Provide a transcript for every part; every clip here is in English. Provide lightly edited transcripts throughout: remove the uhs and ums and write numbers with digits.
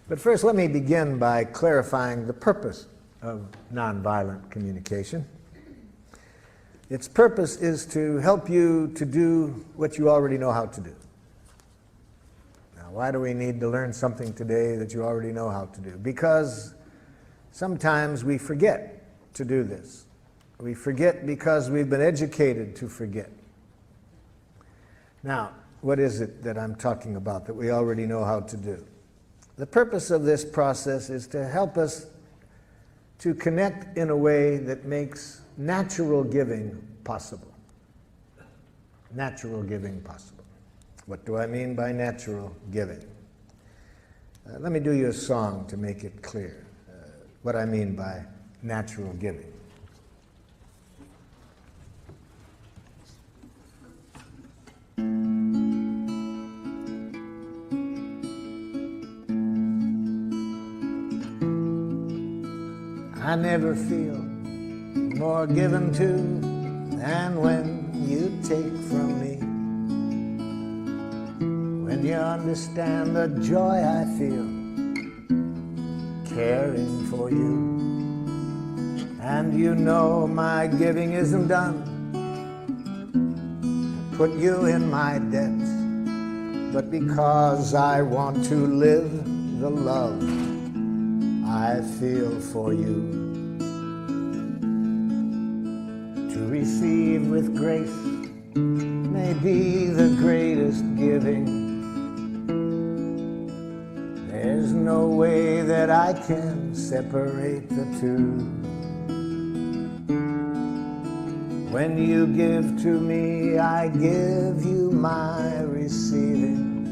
But first, let me begin by clarifying the purpose of nonviolent communication. Its purpose is to help you to do what you already know how to do. Now, why do we need to learn something today that you already know how to do? Because sometimes we forget to do this. We forget because we've been educated to forget. Now, what is it that I'm talking about that we already know how to do? The purpose of this process is to help us to connect in a way that makes natural giving possible. Natural giving possible. What do I mean by natural giving? Let me do you a song to make it clear what I mean by natural giving. I never feel more given to than when you take from me. When you understand the joy I feel caring for you, and you know my giving isn't done to put you in my debt, but because I want to live the love I feel for you. To receive with grace may be the greatest giving. There's no way that I can separate the two. When you give to me, I give you my receiving.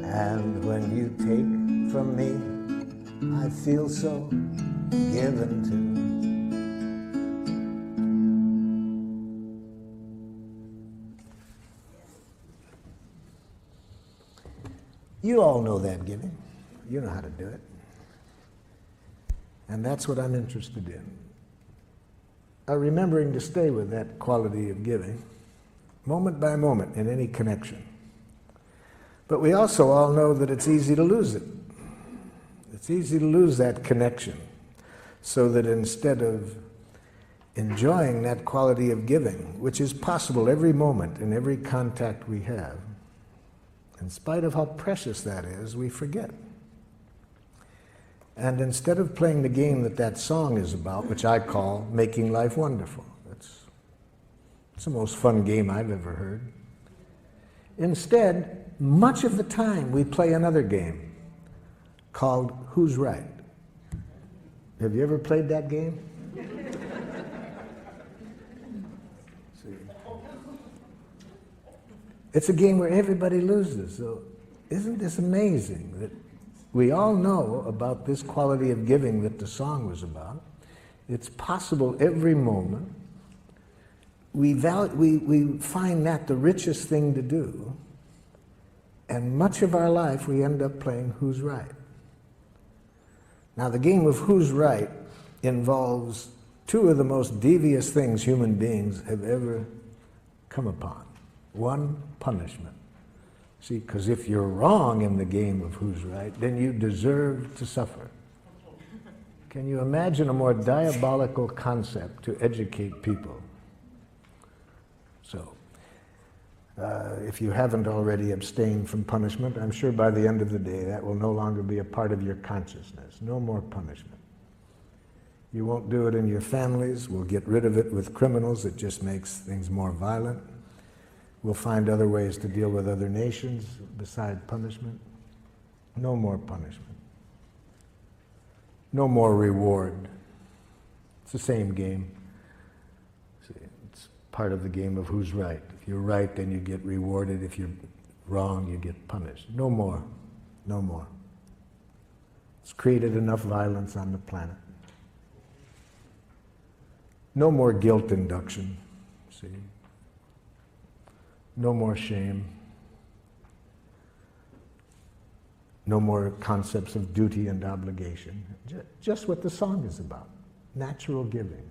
And when you take from me, I feel so given to. You all know that giving. You know how to do it. And that's what I'm interested in. Remembering to stay with that quality of giving, moment by moment in any connection. But we also all know that it's easy to lose it. It's easy to lose that connection, so that instead of enjoying that quality of giving, which is possible every moment in every contact we have, in spite of how precious that is, we forget. And instead of playing the game that that song is about, which I call Making Life Wonderful, it's the most fun game I've ever heard. Instead, much of the time we play another game called Who's Right? Have you ever played that game? See. It's a game where everybody loses. So isn't this amazing that we all know about this quality of giving that the song was about? It's possible every moment. We find that the richest thing to do, and much of our life we end up playing Who's Right? Now, the game of Who's Right involves two of the most devious things human beings have ever come upon. One, punishment. See, because if you're wrong in the game of Who's Right, then you deserve to suffer. Can you imagine a more diabolical concept to educate people? So, if you haven't already abstained from punishment, I'm sure by the end of the day that will no longer be a part of your consciousness. No more punishment. You won't do it in your families. We'll get rid of it with criminals. It just makes things more violent. We'll find other ways to deal with other nations besides punishment. No more punishment. No more reward. It's the same game. See, it's part of the game of Who's Right. If you're right, then you get rewarded. If you're wrong, you get punished. No more. No more. It's created enough violence on the planet. No more guilt induction. See? No more shame. No more concepts of duty and obligation. Just what the song is about. Natural giving.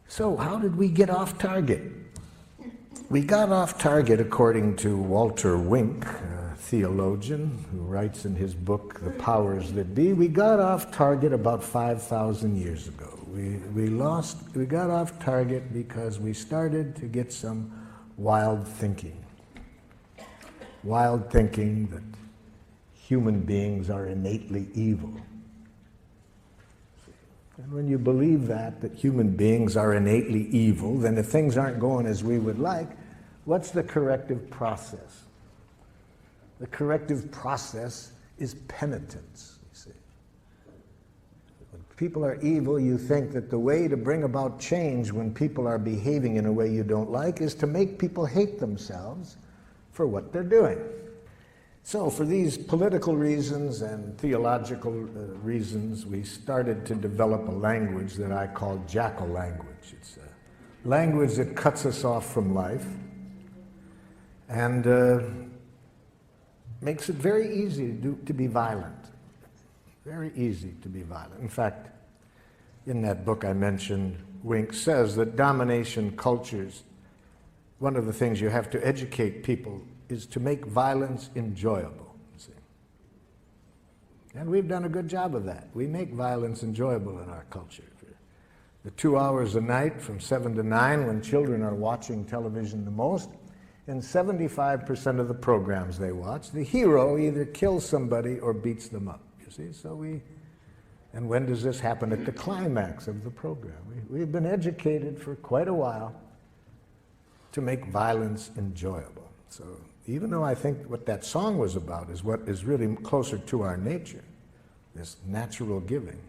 So how did we get off target? We got off target, according to Walter Wink, a theologian who writes in his book, The Powers That Be. We got off target about 5,000 years ago. We got off target because we started to get some wild thinking. Wild thinking that human beings are innately evil. And when you believe that human beings are innately evil, then if things aren't going as we would like, what's the corrective process? The corrective process is penitence, you see. When people are evil, you think that the way to bring about change when people are behaving in a way you don't like is to make people hate themselves for what they're doing. So for these political reasons and theological reasons, we started to develop a language that I call jackal language. It's a language that cuts us off from life and makes it very easy to be violent. Very easy to be violent. In fact, in that book I mentioned, Wink says that domination cultures, one of the things you have to educate people is to make violence enjoyable. See? And we've done a good job of that. We make violence enjoyable in our culture. The 2 hours a night from 7 to 9 when children are watching television the most, in 75% of the programs they watch, the hero either kills somebody or beats them up, you see? And when does this happen? At the climax of the program. We've been educated for quite a while to make violence enjoyable. So even though I think what that song was about is what is really closer to our nature, this natural giving,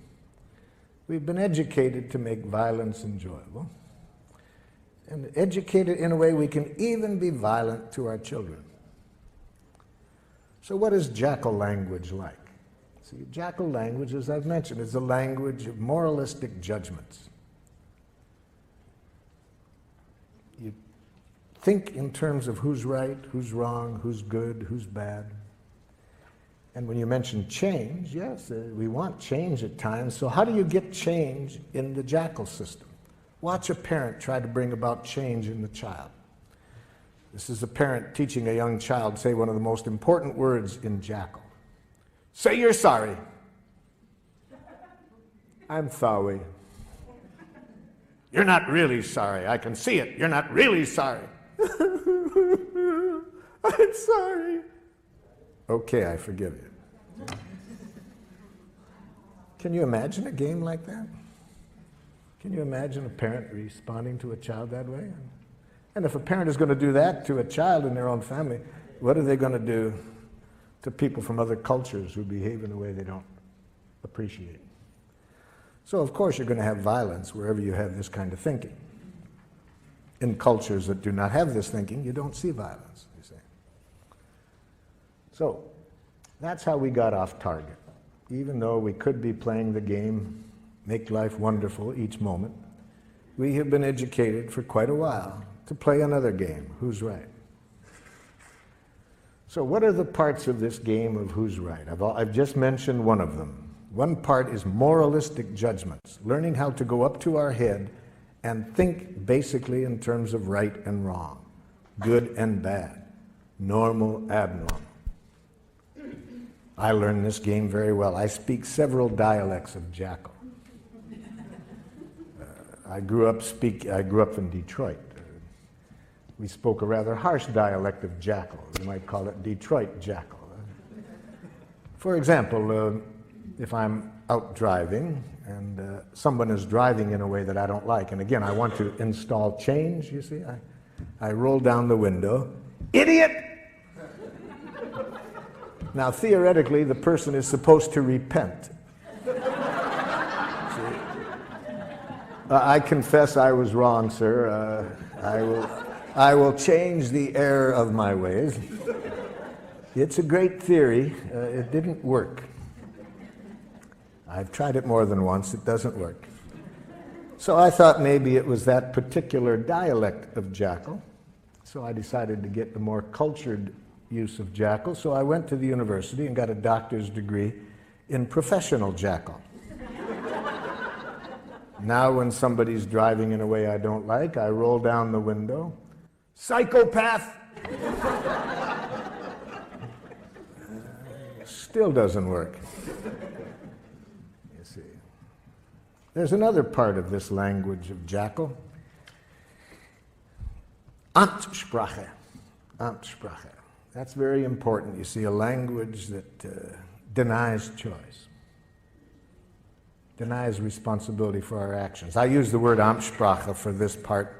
we've been educated to make violence enjoyable. And educated in a way we can even be violent to our children. So what is jackal language like? See, jackal language, as I've mentioned, is a language of moralistic judgments. You think in terms of who's right, who's wrong, who's good, who's bad. And when you mention change, yes, we want change at times. So how do you get change in the jackal system? Watch a parent try to bring about change in the child. This is a parent teaching a young child say one of the most important words in jackal. Say you're sorry. I'm sorry. You're not really sorry. I can see it. You're not really sorry. I'm sorry. Okay, I forgive you. Can you imagine a game like that? Can you imagine a parent responding to a child that way? And if a parent is going to do that to a child in their own family, what are they going to do to people from other cultures who behave in a way they don't appreciate? So of course you're going to have violence wherever you have this kind of thinking. In cultures that do not have this thinking, you don't see violence, you see. So that's how we got off target. Even though we could be playing the game, make life wonderful each moment, we have been educated for quite a while to play another game, who's right. So what are the parts of this game of who's right? I've just mentioned one of them. One part is moralistic judgments, learning how to go up to our head and think basically in terms of right and wrong, good and bad, normal, abnormal. I learned this game very well. I speak several dialects of jackal. I grew up in Detroit. We spoke a rather harsh dialect of jackal. You might call it Detroit jackal. For example, if I'm out driving and someone is driving in a way that I don't like, and again, I want to install change, you see, I roll down the window, idiot! Now, theoretically, the person is supposed to repent. I confess I was wrong, sir. I will change the error of my ways. It's a great theory. It didn't work. I've tried it more than once. It doesn't work. So I thought maybe it was that particular dialect of jackal. So I decided to get the more cultured use of jackal. So I went to the university and got a doctor's degree in professional jackal. Now when somebody's driving in a way I don't like, I roll down the window. Psychopath! Still doesn't work. You see. There's another part of this language of Jackal. Amtssprache. Amtssprache. That's very important. You see, a language that denies choice, denies responsibility for our actions. I use the word Amtssprache for this part,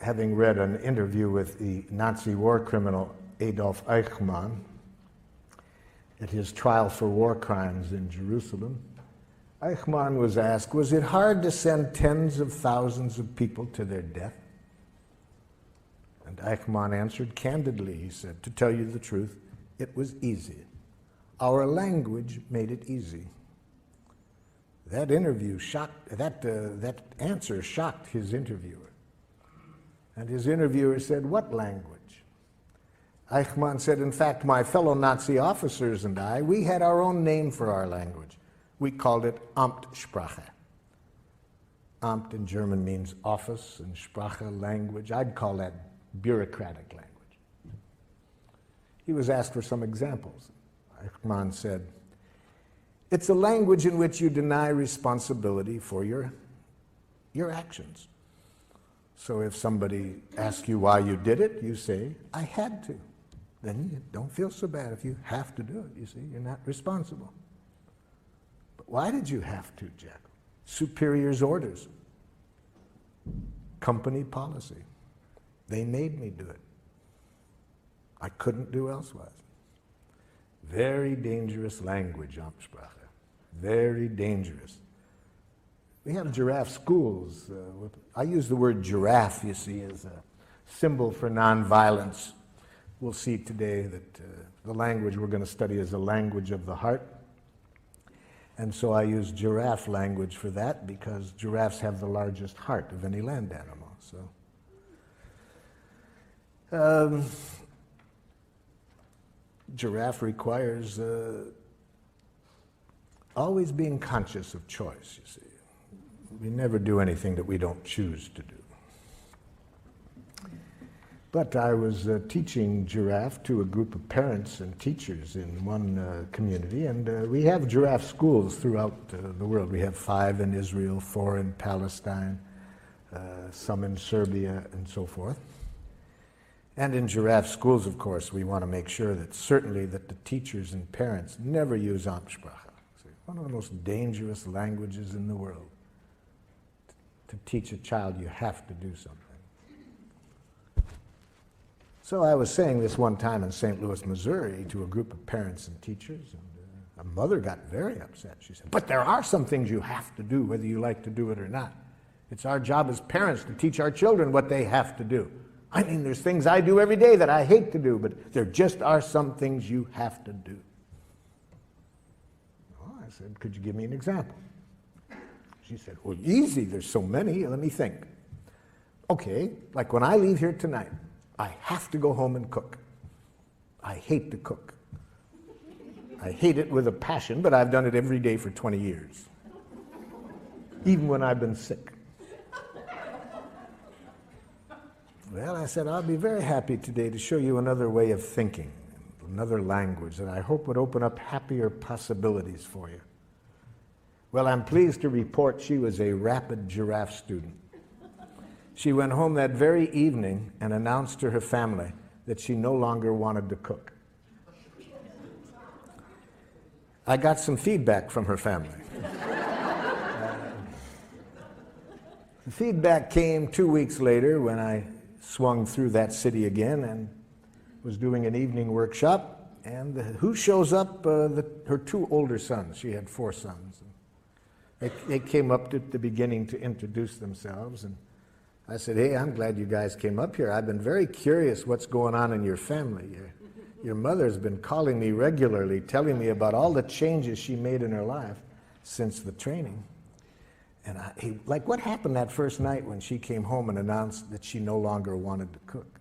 having read an interview with the Nazi war criminal Adolf Eichmann at his trial for war crimes in Jerusalem. Eichmann was asked, was it hard to send tens of thousands of people to their death? And Eichmann answered candidly, he said, to tell you the truth, it was easy. Our language made it easy. That answer shocked his interviewer. And his interviewer said, what language? Eichmann said, in fact, my fellow Nazi officers and I, we had our own name for our language. We called it Amtssprache. Amt in German means office, and Sprache, language. I'd call that bureaucratic language. He was asked for some examples. Eichmann said, it's a language in which you deny responsibility for your actions. So if somebody asks you why you did it, you say, I had to. Then you don't feel so bad if you have to do it. You see, you're not responsible. But why did you have to, Jack? Superior's orders. Company policy. They made me do it. I couldn't do elsewise. Very dangerous language, Amtssprache. Very dangerous. We have giraffe schools. I use the word giraffe, you see, as a symbol for nonviolence. We'll see today that the language we're going to study is a language of the heart. And so I use giraffe language for that because giraffes have the largest heart of any land animal. So, giraffe requires always being conscious of choice, you see. We never do anything that we don't choose to do. But I was teaching giraffe to a group of parents and teachers in one community, and we have giraffe schools throughout the world. We have 5 in Israel, 4 in Palestine, some in Serbia, and so forth. And in giraffe schools, of course, we want to make sure that certainly that the teachers and parents never use Amtssprache. One of the most dangerous languages in the world. To teach a child, you have to do something. So I was saying this one time in St. Louis, Missouri, to a group of parents and teachers, and a mother got very upset. She said, but there are some things you have to do, whether you like to do it or not. It's our job as parents to teach our children what they have to do. I mean, there's things I do every day that I hate to do, but there just are some things you have to do. Well, I said, could you give me an example? She said, well, easy, there's so many, let me think. Okay, like when I leave here tonight, I have to go home and cook. I hate to cook. I hate it with a passion, but I've done it every day for 20 years. Even when I've been sick. Well, I said, I'll be very happy today to show you another way of thinking, another language that I hope would open up happier possibilities for you. Well, I'm pleased to report she was a rapid giraffe student. She went home that very evening and announced to her family that she no longer wanted to cook. I got some feedback from her family. The feedback came 2 weeks later when I swung through that city again and was doing an evening workshop, and who shows up? Her 2 older sons. She had 4 sons. They came up at the beginning to introduce themselves, and I said, hey, I'm glad you guys came up here. I've been very curious what's going on in your family. Your mother's been calling me regularly, telling me about all the changes she made in her life since the training. And like, what happened that first night when she came home and announced that she no longer wanted to cook?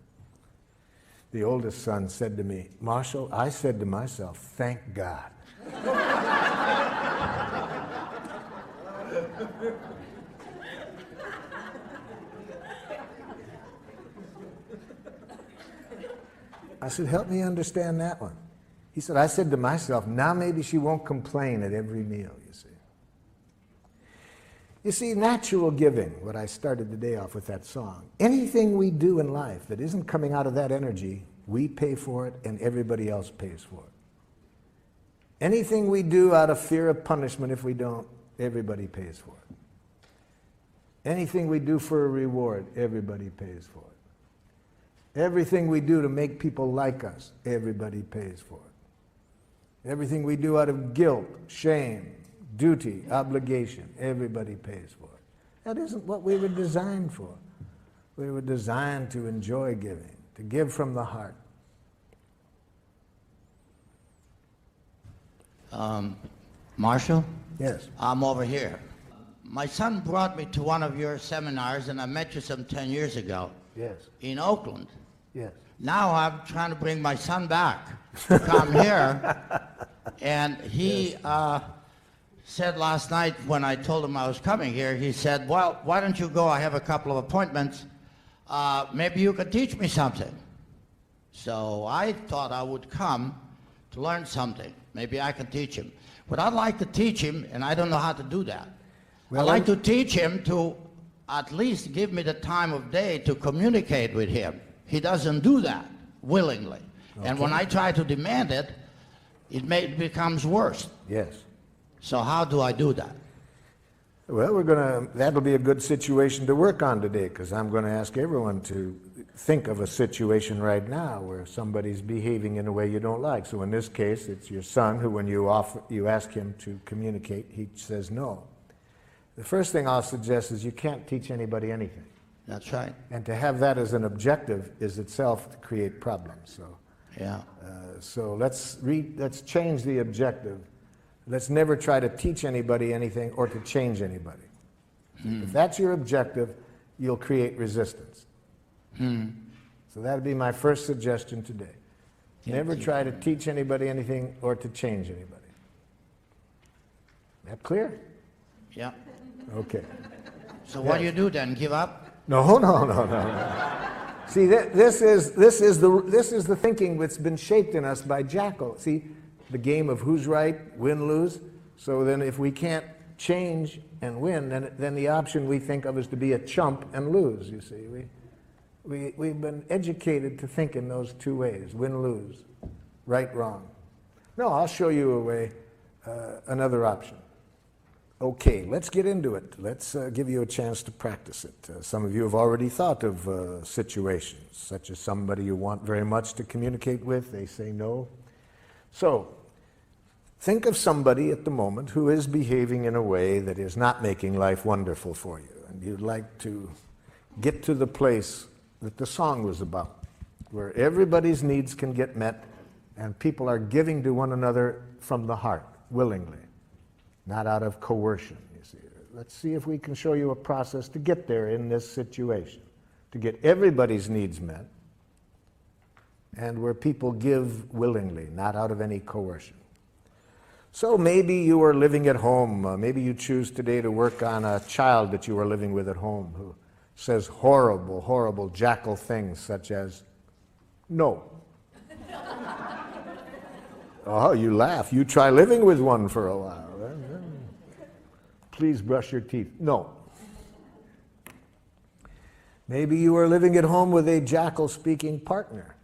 The oldest son said to me, Marshall, I said to myself, thank God. I said, help me understand that one. He said, I said to myself, now maybe she won't complain at every meal, you see. You see, natural giving, what I started the day off with that song, anything we do in life that isn't coming out of that energy, we pay for it and everybody else pays for it. Anything we do out of fear of punishment, if we don't, everybody pays for it. Anything we do for a reward, everybody pays for it. Everything we do to make people like us, everybody pays for it. Everything we do out of guilt, shame, duty, obligation, everybody pays for it. That isn't what we were designed for. We were designed to enjoy giving, to give from the heart. Marshall? Yes. I'm over here. My son brought me to one of your seminars, and I met you some 10 years ago. Yes. In Oakland. Yes. Now I'm trying to bring my son back to come here, and he said last night when I told him I was coming here, he said, well, why don't you go? I have a couple of appointments. Maybe you could teach me something. So I thought I would come to learn something. Maybe I can teach him. But I'd like to teach him, and I don't know how to do that. Well, I'd like to teach him to at least give me the time of day to communicate with him. He doesn't do that willingly. Okay. And when I try to demand it, it becomes worse. Yes. So how do I do that? Well, that'll be a good situation to work on today, because I'm going to ask everyone to think of a situation right now where somebody's behaving in a way you don't like. So in this case, it's your son who, when you ask him to communicate, he says no. The first thing I'll suggest is you can't teach anybody anything. That's right. And to have that as an objective is itself to create problems. So, yeah. So let's change the objective. Let's never try to teach anybody anything or to change anybody. If that's your objective, you'll create resistance. So that'd be my first suggestion today. Never try to teach anybody anything or to change anybody. That clear? Yeah. Okay. So what do you do then? Give up? No. See, this is the thinking that's been shaped in us by Jackal. See, the game of who's right, win, lose. So then if we can't change and win, then the option we think of is to be a chump and lose, you see. We've been educated to think in those two ways, win, lose, right, wrong. No, I'll show you a way, another option. Okay, let's get into it. Let's give you a chance to practice it. Some of you have already thought of situations, such as somebody you want very much to communicate with, they say no. So, think of somebody at the moment who is behaving in a way that is not making life wonderful for you, and you'd like to get to the place that the song was about, where everybody's needs can get met and people are giving to one another from the heart, willingly, not out of coercion, you see. Let's see if we can show you a process to get there in this situation, to get everybody's needs met, and where people give willingly, not out of any coercion. So maybe you are living at home. Maybe you choose today to work on a child that you are living with at home who says horrible, horrible jackal things such as, no. Oh, you laugh. You try living with one for a while. Please brush your teeth. No. Maybe you are living at home with a jackal-speaking partner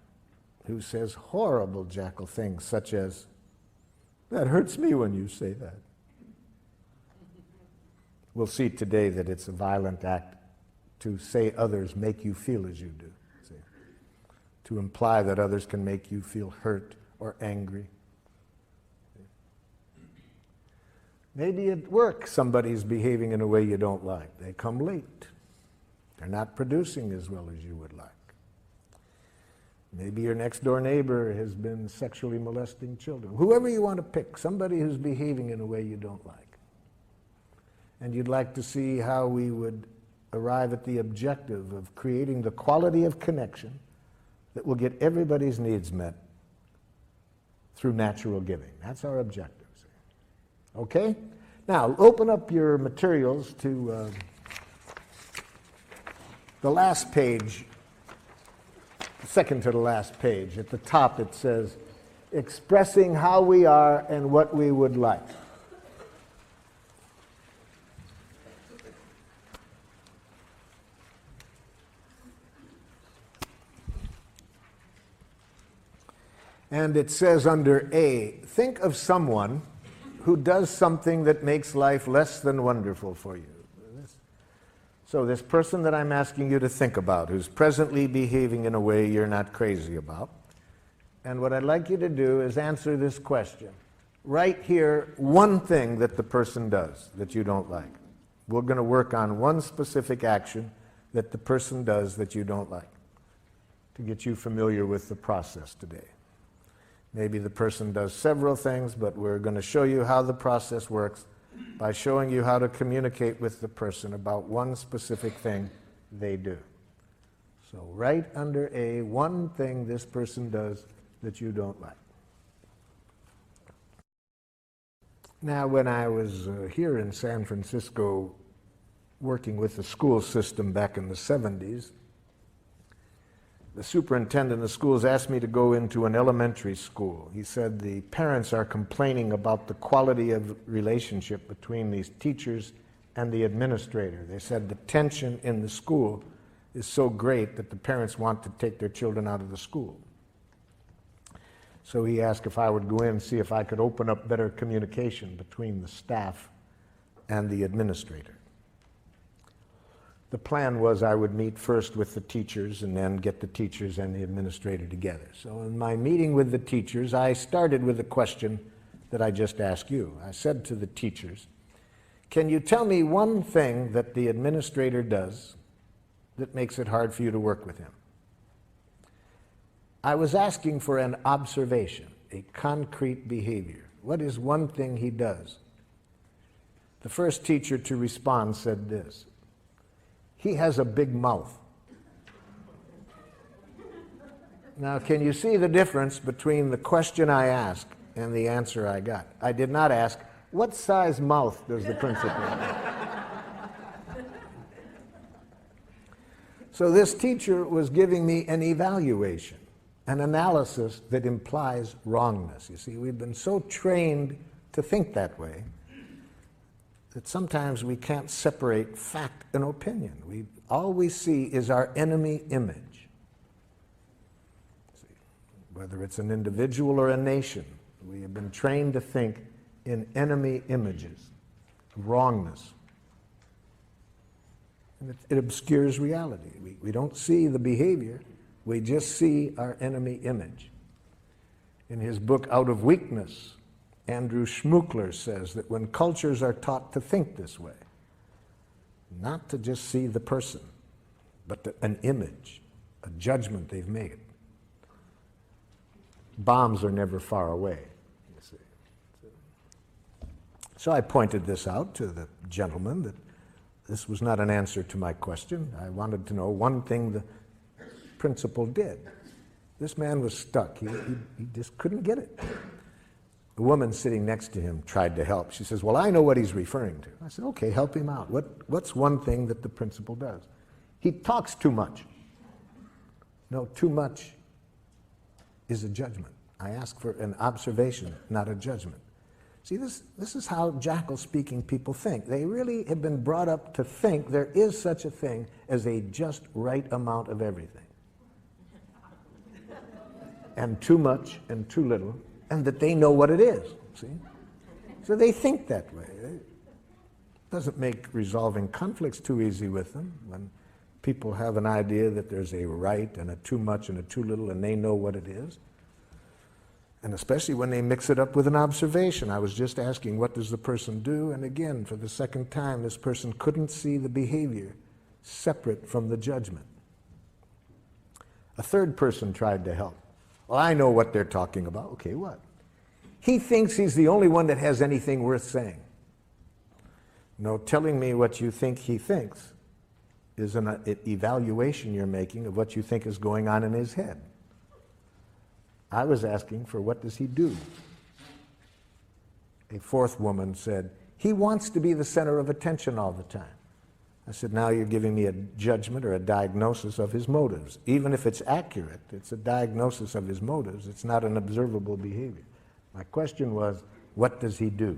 who says horrible jackal things such as, that hurts me when you say that. We'll see today that it's a violent act to say others make you feel as you do. See? To imply that others can make you feel hurt or angry. Maybe at work somebody's behaving in a way you don't like. They come late. They're not producing as well as you would like. Maybe your next door neighbor has been sexually molesting children. Whoever you want to pick, somebody who's behaving in a way you don't like. And you'd like to see how we would arrive at the objective of creating the quality of connection that will get everybody's needs met through natural giving. That's our objective. Okay? Now, open up your materials to the last page, second to the last page. At the top it says, expressing how we are and what we would like. And it says under A, think of someone who does something that makes life less than wonderful for you. So this person that I'm asking you to think about, who's presently behaving in a way you're not crazy about, and what I'd like you to do is answer this question. Write here one thing that the person does that you don't like. We're going to work on one specific action that the person does that you don't like to get you familiar with the process today. Maybe the person does several things, but we're going to show you how the process works by showing you how to communicate with the person about one specific thing they do. So write under A one thing this person does that you don't like. Now, when I was here in San Francisco working with the school system back in the 70s, the superintendent of schools asked me to go into an elementary school. He said the parents are complaining about the quality of relationship between these teachers and the administrator. They said the tension in the school is so great that the parents want to take their children out of the school. So he asked if I would go in and see if I could open up better communication between the staff and the administrator. The plan was I would meet first with the teachers and then get the teachers and the administrator together. So in my meeting with the teachers, I started with a question that I just asked you. I said to the teachers, can you tell me one thing that the administrator does that makes it hard for you to work with him? I was asking for an observation, a concrete behavior. What is one thing he does? The first teacher to respond said this: he has a big mouth. Now, can you see the difference between the question I asked and the answer I got? I did not ask, what size mouth does the principal have? So this teacher was giving me an evaluation, an analysis that implies wrongness. You see, we've been so trained to think that way that sometimes we can't separate fact and opinion. All we see is our enemy image. See, whether it's an individual or a nation, we have been trained to think in enemy images, wrongness. And it obscures reality. We don't see the behavior, we just see our enemy image. In his book, Out of Weakness, Andrew Schmuckler says that when cultures are taught to think this way, not to just see the person, but an image, a judgment they've made, bombs are never far away, you see. So I pointed this out to the gentleman, that this was not an answer to my question. I wanted to know one thing the principal did. This man was stuck. He just couldn't get it. The woman sitting next to him tried to help. She says, well, I know what he's referring to. I said, okay, help him out. What's one thing that the principal does? He talks too much. No, too much is a judgment. I ask for an observation, not a judgment. See, this is how jackal-speaking people think. They really have been brought up to think there is such a thing as a just right amount of everything. And too much and too little, and that they know what it is, see? So they think that way. It doesn't make resolving conflicts too easy with them when people have an idea that there's a right and a too much and a too little, and they know what it is. And especially when they mix it up with an observation. I was just asking, what does the person do? And again, for the second time, this person couldn't see the behavior separate from the judgment. A third person tried to help. Well, I know what they're talking about. Okay, what? He thinks he's the only one that has anything worth saying. No, telling me what you think he thinks is an evaluation you're making of what you think is going on in his head. I was asking for what does he do? A fourth woman said, he wants to be the center of attention all the time. I said, now you're giving me a judgment or a diagnosis of his motives. Even if it's accurate, it's a diagnosis of his motives. It's not an observable behavior. My question was, what does he do?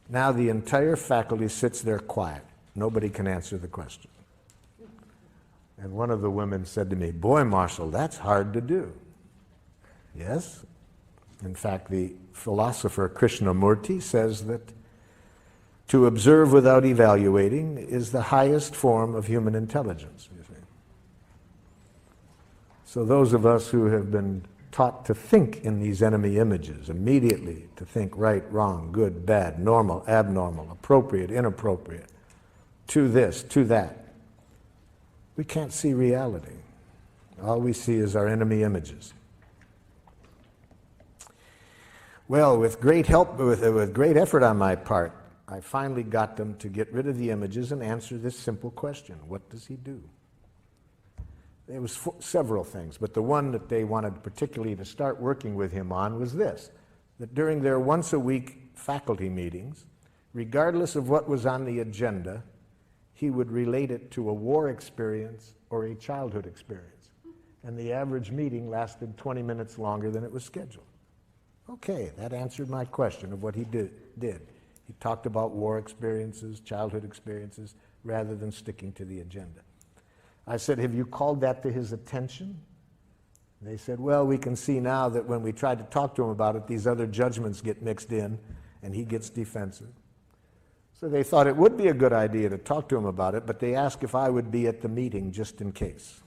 Now the entire faculty sits there quiet. Nobody can answer the question. And one of the women said to me, boy, Marshall, that's hard to do. Yes. In fact, the philosopher Krishnamurti says that to observe without evaluating is the highest form of human intelligence, you see. So those of us who have been taught to think in these enemy images, immediately to think right, wrong, good, bad, normal, abnormal, appropriate, inappropriate, to this, to that, we can't see reality. All we see is our enemy images. Well, with great help, with great effort on my part, I finally got them to get rid of the images and answer this simple question: what does he do? There was several things, but the one that they wanted particularly to start working with him on was this: that during their once-a-week faculty meetings, regardless of what was on the agenda, he would relate it to a war experience or a childhood experience. And the average meeting lasted 20 minutes longer than it was scheduled. Okay, that answered my question of what he did. He talked about war experiences, childhood experiences, rather than sticking to the agenda. I said, have you called that to his attention? They said, well, we can see now that when we try to talk to him about it, these other judgments get mixed in, and he gets defensive. So they thought it would be a good idea to talk to him about it, but they asked if I would be at the meeting just in case.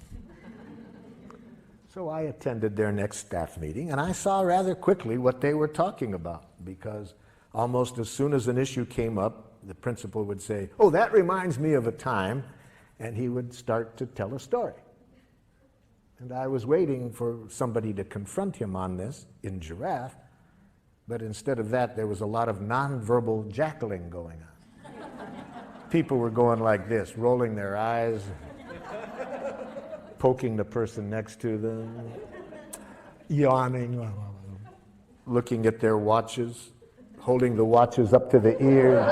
So I attended their next staff meeting, and I saw rather quickly what they were talking about, because almost as soon as an issue came up, the principal would say, oh, that reminds me of a time, and he would start to tell a story. And I was waiting for somebody to confront him on this in Giraffe, but instead of that, there was a lot of nonverbal jackling going on. People were going like this, rolling their eyes, poking the person next to them, yawning, looking at their watches, holding the watches up to the ears.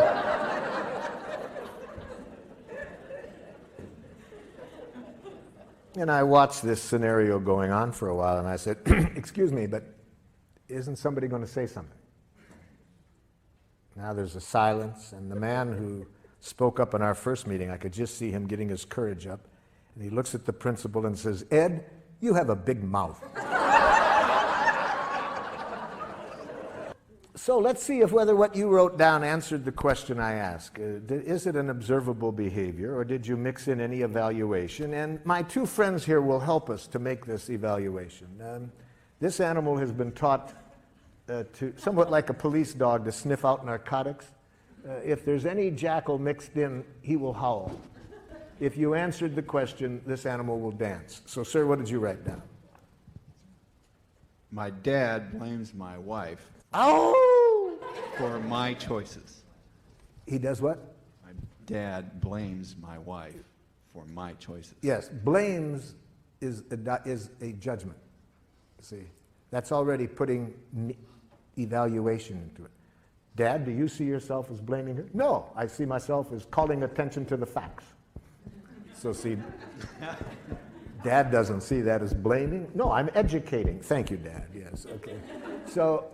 And I watched this scenario going on for a while, and I said, excuse me, but isn't somebody going to say something? Now there's a silence, and the man who spoke up in our first meeting, I could just see him getting his courage up, and he looks at the principal and says, Ed, you have a big mouth. So let's see if whether what you wrote down answered the question I asked. Is it an observable behavior, or did you mix in any evaluation? And my two friends here will help us to make this evaluation. This animal has been taught to, somewhat like a police dog, to sniff out narcotics. If there's any jackal mixed in, he will howl. If you answered the question, this animal will dance. So, sir, what did you write down? My dad blames my wife for my choices. He does what? My dad blames my wife for my choices. Yes, blames is a judgment. See, that's already putting evaluation into it. Dad, do you see yourself as blaming her? No, I see myself as calling attention to the facts. So see, Dad doesn't see that as blaming. No, I'm educating. Thank you, Dad. Yes, okay. So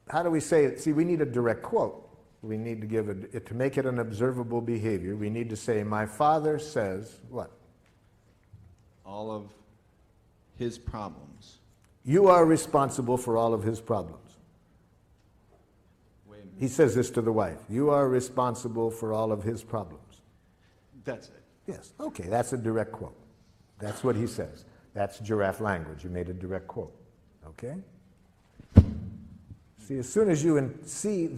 how do we say it? See, we need a direct quote. We need to give to make it an observable behavior, we need to say, my father says what? All of his problems. You are responsible for all of his problems. He says this to the wife. You are responsible for all of his problems. That's it. Yes, okay, that's a direct quote. That's what he says. That's giraffe language. You made a direct quote, okay? See, as soon as you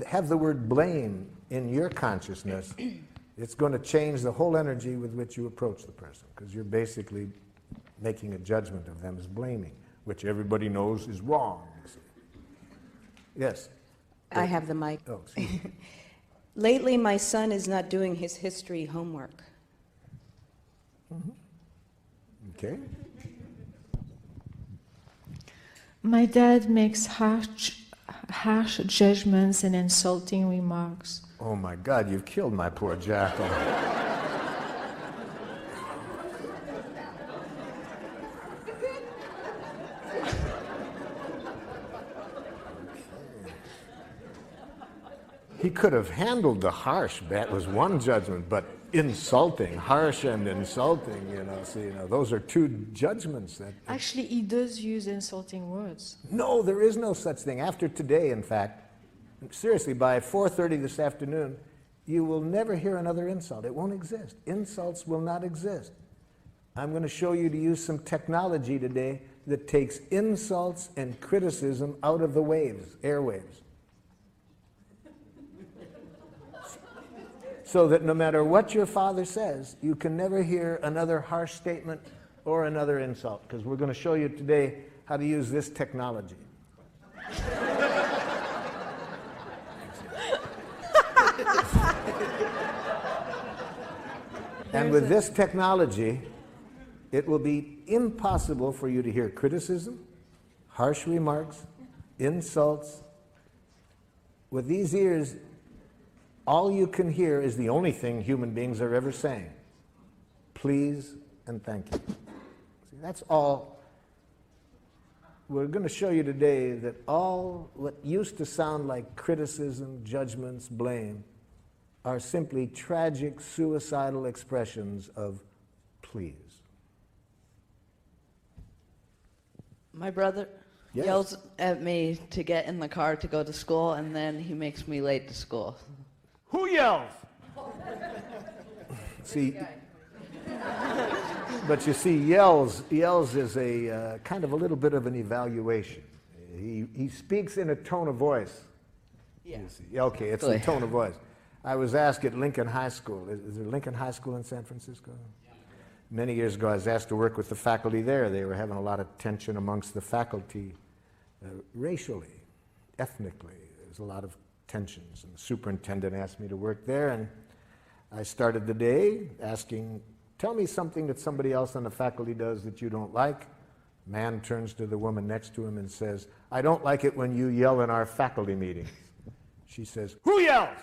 have the word blame in your consciousness, it's going to change the whole energy with which you approach the person, because you're basically making a judgment of them as blaming, which everybody knows is wrong. Yes? I have the mic. Oh, excuse me. Lately, my son is not doing his history homework. Mm-hmm. Okay. My dad makes harsh judgments and insulting remarks. Oh my God, you've killed my poor jackal. He could have handled the harsh, that was one judgment, but insulting, harsh and insulting, those are two judgments. Actually, he does use insulting words. No, there is no such thing. After today, in fact, seriously, by 4:30 this afternoon, you will never hear another insult. It won't exist. Insults will not exist. I'm going to show you to use some technology today that takes insults and criticism out of the waves, airwaves. So that no matter what your father says, you can never hear another harsh statement or another insult, because we're going to show you today how to use this technology. And with this technology, it will be impossible for you to hear criticism, harsh remarks, insults. With these ears, all you can hear is the only thing human beings are ever saying. Please and thank you. See, that's all. We're going to show you today that all what used to sound like criticism, judgments, blame, are simply tragic, suicidal expressions of please. My brother Yes. yells at me to get in the car to go to school, and then he makes me late to school. Who yells? See, but you see, yells is a kind of a little bit of an evaluation. He speaks in a tone of voice. Yeah. You see. Okay, it's the tone of voice. I was asked at Lincoln High School. Is there Lincoln High School in San Francisco? Yeah. Many years ago, I was asked to work with the faculty there. They were having a lot of tension amongst the faculty, racially, ethnically. There's a lot of tensions, and the superintendent asked me to work there, and I started the day asking, tell me something that somebody else on the faculty does that you don't like. Man turns to the woman next to him and says, I don't like it when you yell in our faculty meetings. She says, who yells?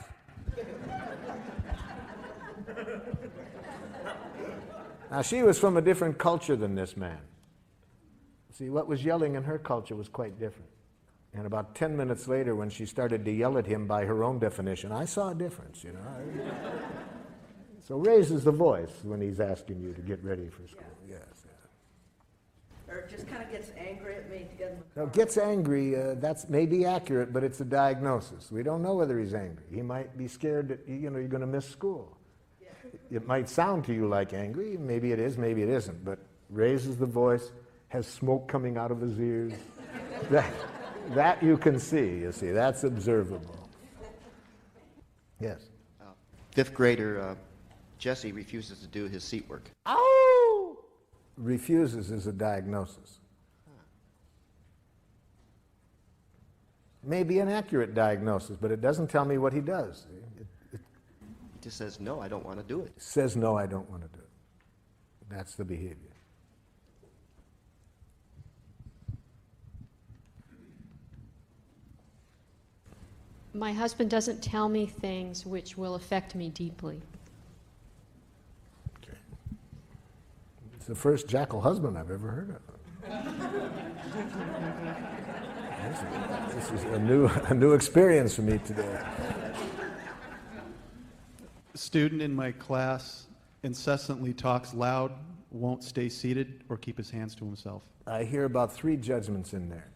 Now, she was from a different culture than this man. See, what was yelling in her culture was quite different. And about 10 minutes later, when she started to yell at him by her own definition, I saw a difference, So raises the voice when he's asking you to get ready for school. Yes. Or just kind of gets angry at me to get in the Now, car. gets angry, that's maybe accurate, but it's a diagnosis. We don't know whether he's angry. He might be scared that, you're going to miss school. Yeah. It might sound to you like angry. Maybe it is, maybe it isn't. But raises the voice, has smoke coming out of his ears. That you can see, that's observable. Yes? Fifth grader Jesse refuses to do his seat work. Ow! Refuses is a diagnosis. Maybe an accurate diagnosis, but it doesn't tell me what he does. He just says, no, I don't want to do it. Says, no, I don't want to do it. That's the behavior. My husband doesn't tell me things which will affect me deeply. Okay. It's the first jackal husband I've ever heard of. This is a new experience for me today. A student in my class incessantly talks loud, won't stay seated, or keep his hands to himself. I hear about 3 judgments in there.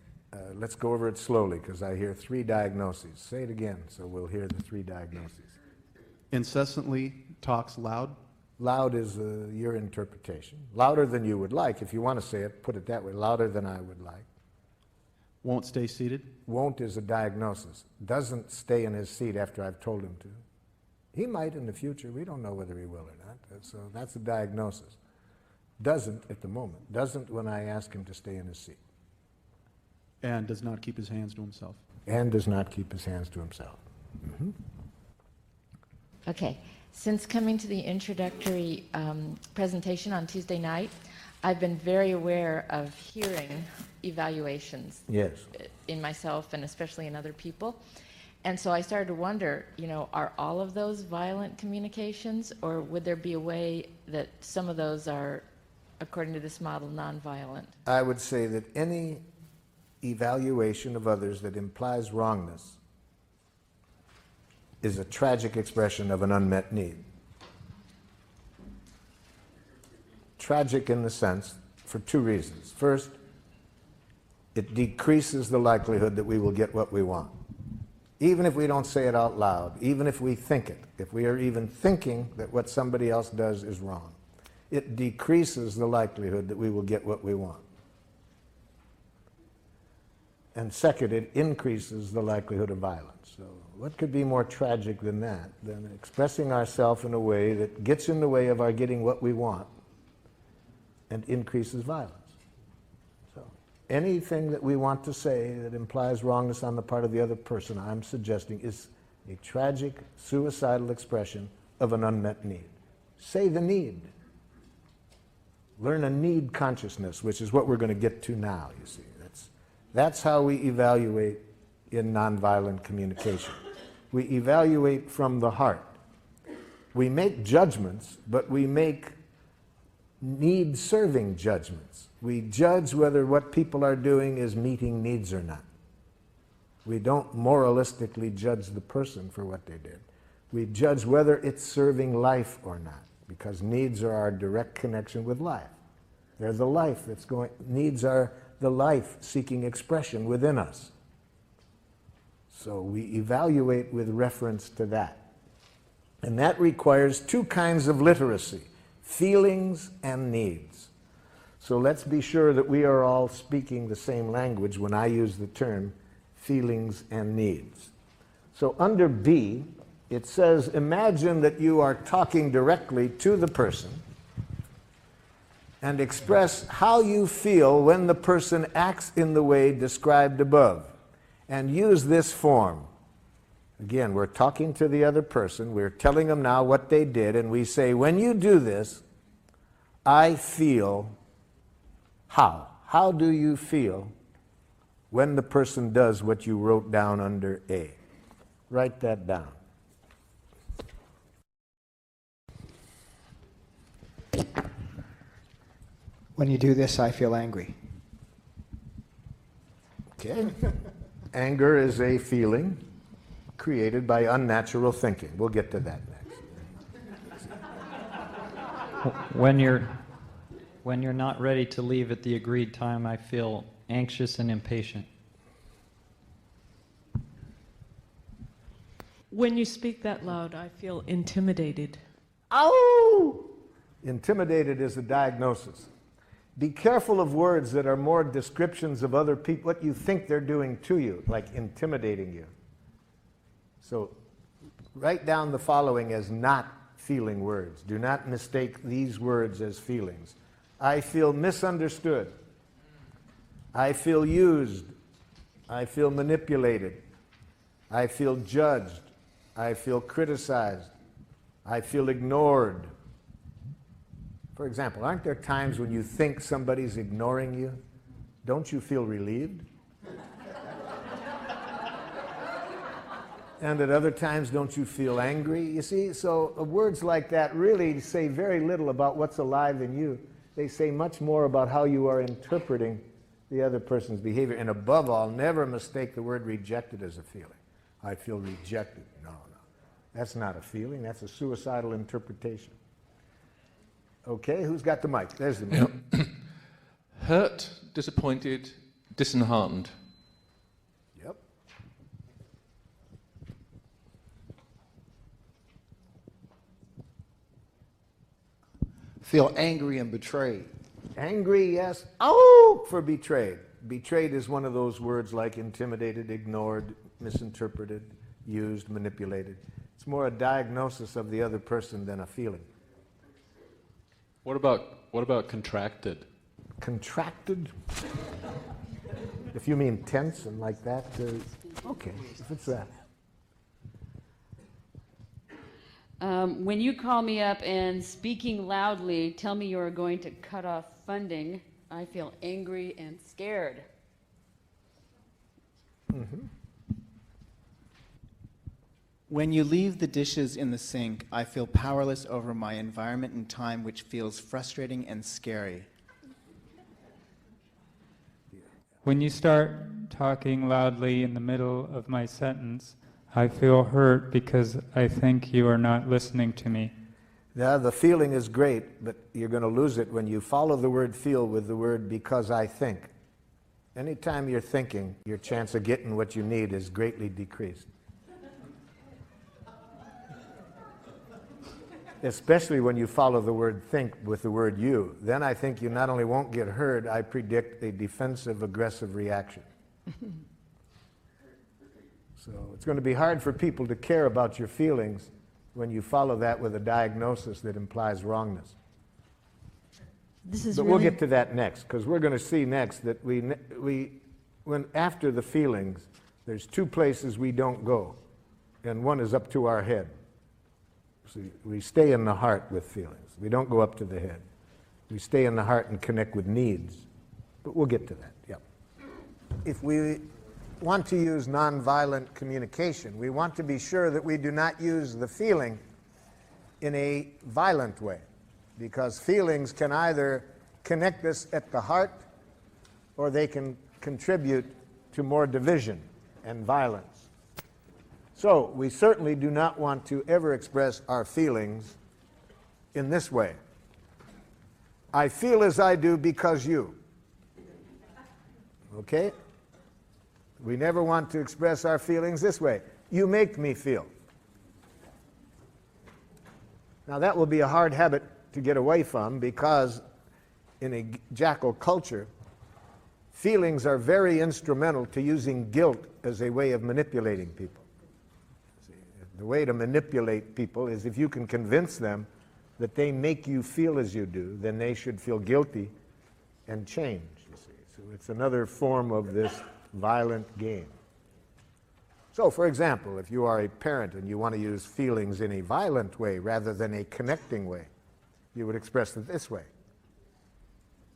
Let's go over it slowly, because I hear 3 diagnoses. Say it again, so we'll hear the 3 diagnoses. Incessantly talks loud. Loud is your interpretation. Louder than you would like. If you want to say it, put it that way. Louder than I would like. Won't stay seated. Won't is a diagnosis. Doesn't stay in his seat after I've told him to. He might in the future. We don't know whether he will or not. So that's a diagnosis. Doesn't at the moment. Doesn't when I ask him to stay in his seat. And does not keep his hands to himself. And does not keep his hands to himself. Mm-hmm. Okay. Since coming to the introductory presentation on Tuesday night, I've been very aware of hearing evaluations. Yes. In myself and especially in other people. And so I started to wonder, are all of those violent communications, or would there be a way that some of those are, according to this model, nonviolent? I would say that any evaluation of others that implies wrongness is a tragic expression of an unmet need. Tragic in the sense, for two reasons. First, it decreases the likelihood that we will get what we want. Even if we don't say it out loud, even if we think it, if we are even thinking that what somebody else does is wrong, it decreases the likelihood that we will get what we want. And second, it increases the likelihood of violence. So what could be more tragic than that, than expressing ourselves in a way that gets in the way of our getting what we want and increases violence? So anything that we want to say that implies wrongness on the part of the other person, I'm suggesting, is a tragic, suicidal expression of an unmet need. Say the need. Learn a need consciousness, which is what we're going to get to now, you see. That's how we evaluate in nonviolent communication. We evaluate from the heart. We make judgments, but we make need-serving judgments. We judge whether what people are doing is meeting needs or not. We don't moralistically judge the person for what they did. We judge whether it's serving life or not, because needs are our direct connection with life. They're the life that's going, needs are the life-seeking expression within us. So we evaluate with reference to that. And that requires two kinds of literacy, feelings and needs. So let's be sure that we are all speaking the same language when I use the term feelings and needs. So under B, it says, imagine that you are talking directly to the person and express how you feel when the person acts in the way described above. And use this form. Again, we're talking to the other person, we're telling them now what they did, and we say, when you do this, I feel how? How do you feel when the person does what you wrote down under A? Write that down. When you do this, I feel angry. Okay. Anger is a feeling created by unnatural thinking. We'll get to that next. When you're not ready to leave at the agreed time, I feel anxious and impatient. When you speak that loud, I feel intimidated. Ow! Intimidated is a diagnosis. Be careful of words that are more descriptions of other people, what you think they're doing to you, like intimidating you. So write down the following as not feeling words. Do not mistake these words as feelings. I feel misunderstood. I feel used. I feel manipulated. I feel judged. I feel criticized. I feel ignored. For example, aren't there times when you think somebody's ignoring you? Don't you feel relieved? And at other times, don't you feel angry? You see, so words like that really say very little about what's alive in you. They say much more about how you are interpreting the other person's behavior. And above all, never mistake the word rejected as a feeling. I feel rejected. No. That's not a feeling. That's a suicidal interpretation. Okay, who's got the mic? There's the mic. Hurt, disappointed, disheartened. Yep. Feel angry and betrayed. Angry, yes. Oh, for betrayed. Betrayed is one of those words like intimidated, ignored, misinterpreted, used, manipulated. It's more a diagnosis of the other person than a feeling. What about contracted? Contracted? If you mean tense and like that, okay, if it's that. When you call me up and speaking loudly tell me you're going to cut off funding, I feel angry and scared. Mm-hmm. When you leave the dishes in the sink, I feel powerless over my environment and time, which feels frustrating and scary. When you start talking loudly in the middle of my sentence, I feel hurt because I think you are not listening to me. Yeah, the feeling is great, but you're going to lose it when you follow the word feel with the word because I think. Anytime you're thinking, your chance of getting what you need is greatly decreased. Especially when you follow the word think with the word you. Then I think you not only won't get heard, I predict a defensive, aggressive reaction. So it's going to be hard for people to care about your feelings when you follow that with a diagnosis that implies wrongness. But we'll get to that next, because we're going to see next that when after the feelings, there's two places we don't go, and one is up to our head. See, we stay in the heart with feelings. We don't go up to the head. We stay in the heart and connect with needs. But we'll get to that, yeah. If we want to use nonviolent communication, we want to be sure that we do not use the feeling in a violent way, because feelings can either connect us at the heart or they can contribute to more division and violence. So we certainly do not want to ever express our feelings in this way. I feel as I do because you. Okay? We never want to express our feelings this way. You make me feel. Now that will be a hard habit to get away from, because in a jackal culture, feelings are very instrumental to using guilt as a way of manipulating people. The way to manipulate people is if you can convince them that they make you feel as you do, then they should feel guilty and change, you see. So it's another form of this violent game. So, for example, if you are a parent and you want to use feelings in a violent way rather than a connecting way, you would express it this way.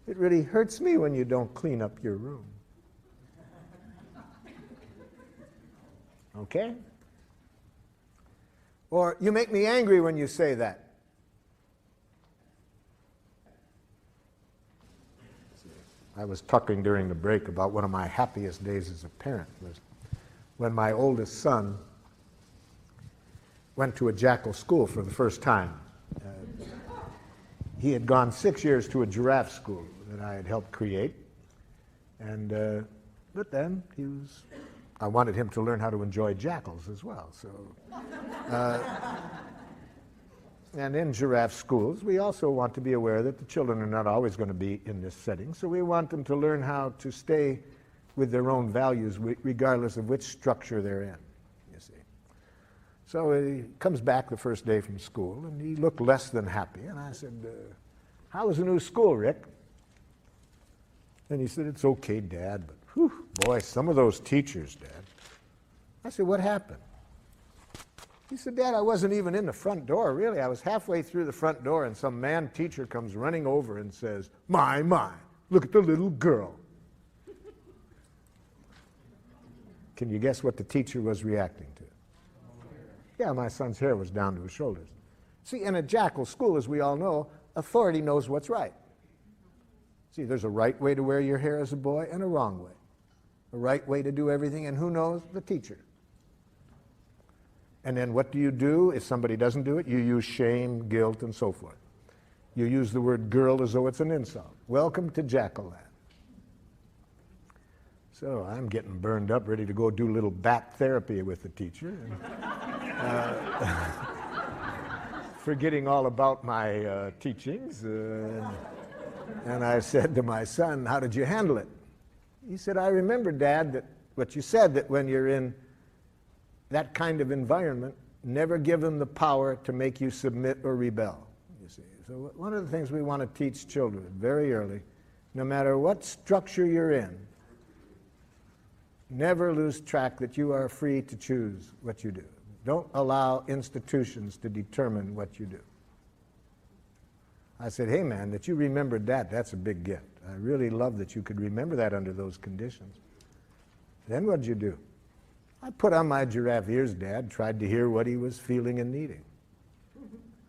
It really hurts me when you don't clean up your room. Okay? Or, you make me angry when you say that. I was talking during the break about one of my happiest days as a parent was when my oldest son went to a jackal school for the first time. He had gone 6 years to a giraffe school that I had helped create, and but then I wanted him to learn how to enjoy jackals as well. So, and in giraffe schools, we also want to be aware that the children are not always going to be in this setting, so we want them to learn how to stay with their own values regardless of which structure they're in, you see. So he comes back the first day from school, and he looked less than happy, and I said, how was the new school, Rick? And he said, it's okay, Dad, but whew, boy, some of those teachers, Dad. I said, what happened? He said, Dad, I wasn't even in the front door, really. I was halfway through the front door, and some man teacher comes running over and says, my, look at the little girl. Can you guess what the teacher was reacting to? Yeah, my son's hair was down to his shoulders. See, in a jackal school, as we all know, authority knows what's right. See, there's a right way to wear your hair as a boy and a wrong way. A right way to do everything, and who knows? The teacher. And then what do you do if somebody doesn't do it? You use shame, guilt, and so forth. You use the word girl as though it's an insult. Welcome to jackal land. So I'm getting burned up, ready to go do a little bat therapy with the teacher. And, forgetting all about my teachings. And I said to my son, how did you handle it? He said, I remember, Dad, that what you said, that when you're in that kind of environment, never give them the power to make you submit or rebel, you see. So one of the things we want to teach children very early, no matter what structure you're in, never lose track that you are free to choose what you do. Don't allow institutions to determine what you do. I said, hey man, that you remembered that, that's a big gift. I really love that you could remember that under those conditions. Then what'd you do? I put on my giraffe ears, Dad, tried to hear what he was feeling and needing.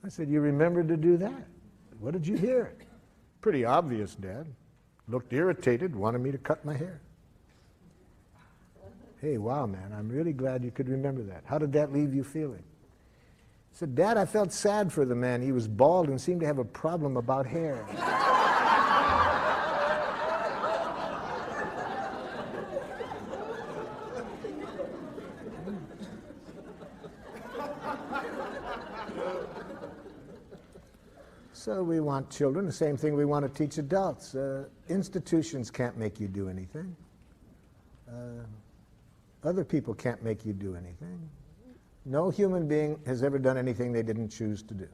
I said, you remembered to do that? What did you hear? Pretty obvious, Dad. Looked irritated, wanted me to cut my hair. Hey, wow, man, I'm really glad you could remember that. How did that leave you feeling? I said, Dad, I felt sad for the man. He was bald and seemed to have a problem about hair. So we want children, the same thing we want to teach adults. Institutions can't make you do anything. Other people can't make you do anything. No human being has ever done anything they didn't choose to do.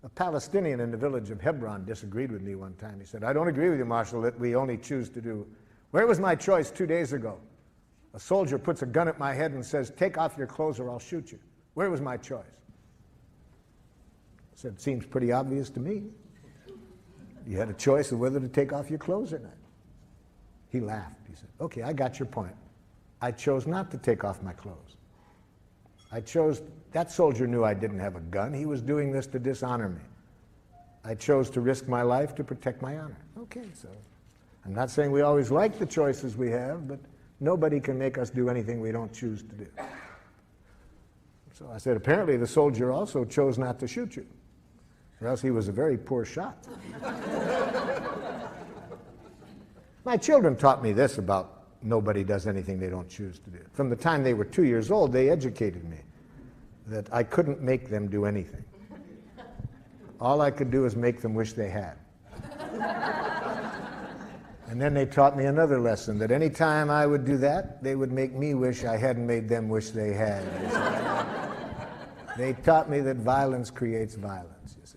A Palestinian in the village of Hebron disagreed with me one time. He said, I don't agree with you, Marshal, that we only choose to do. Where was my choice 2 days ago? A soldier puts a gun at my head and says, take off your clothes or I'll shoot you. Where was my choice? I said, seems pretty obvious to me. You had a choice of whether to take off your clothes or not. He laughed. He said, okay, I got your point. I chose not to take off my clothes. That soldier knew I didn't have a gun. He was doing this to dishonor me. I chose to risk my life to protect my honor. Okay, so I'm not saying we always like the choices we have, but nobody can make us do anything we don't choose to do. So I said, apparently the soldier also chose not to shoot you, or else he was a very poor shot. My children taught me this about nobody does anything they don't choose to do. From the time they were 2 years old, they educated me that I couldn't make them do anything. All I could do is make them wish they had. And then they taught me another lesson, that any time I would do that, they would make me wish I hadn't made them wish they had. They taught me that violence creates violence. You see.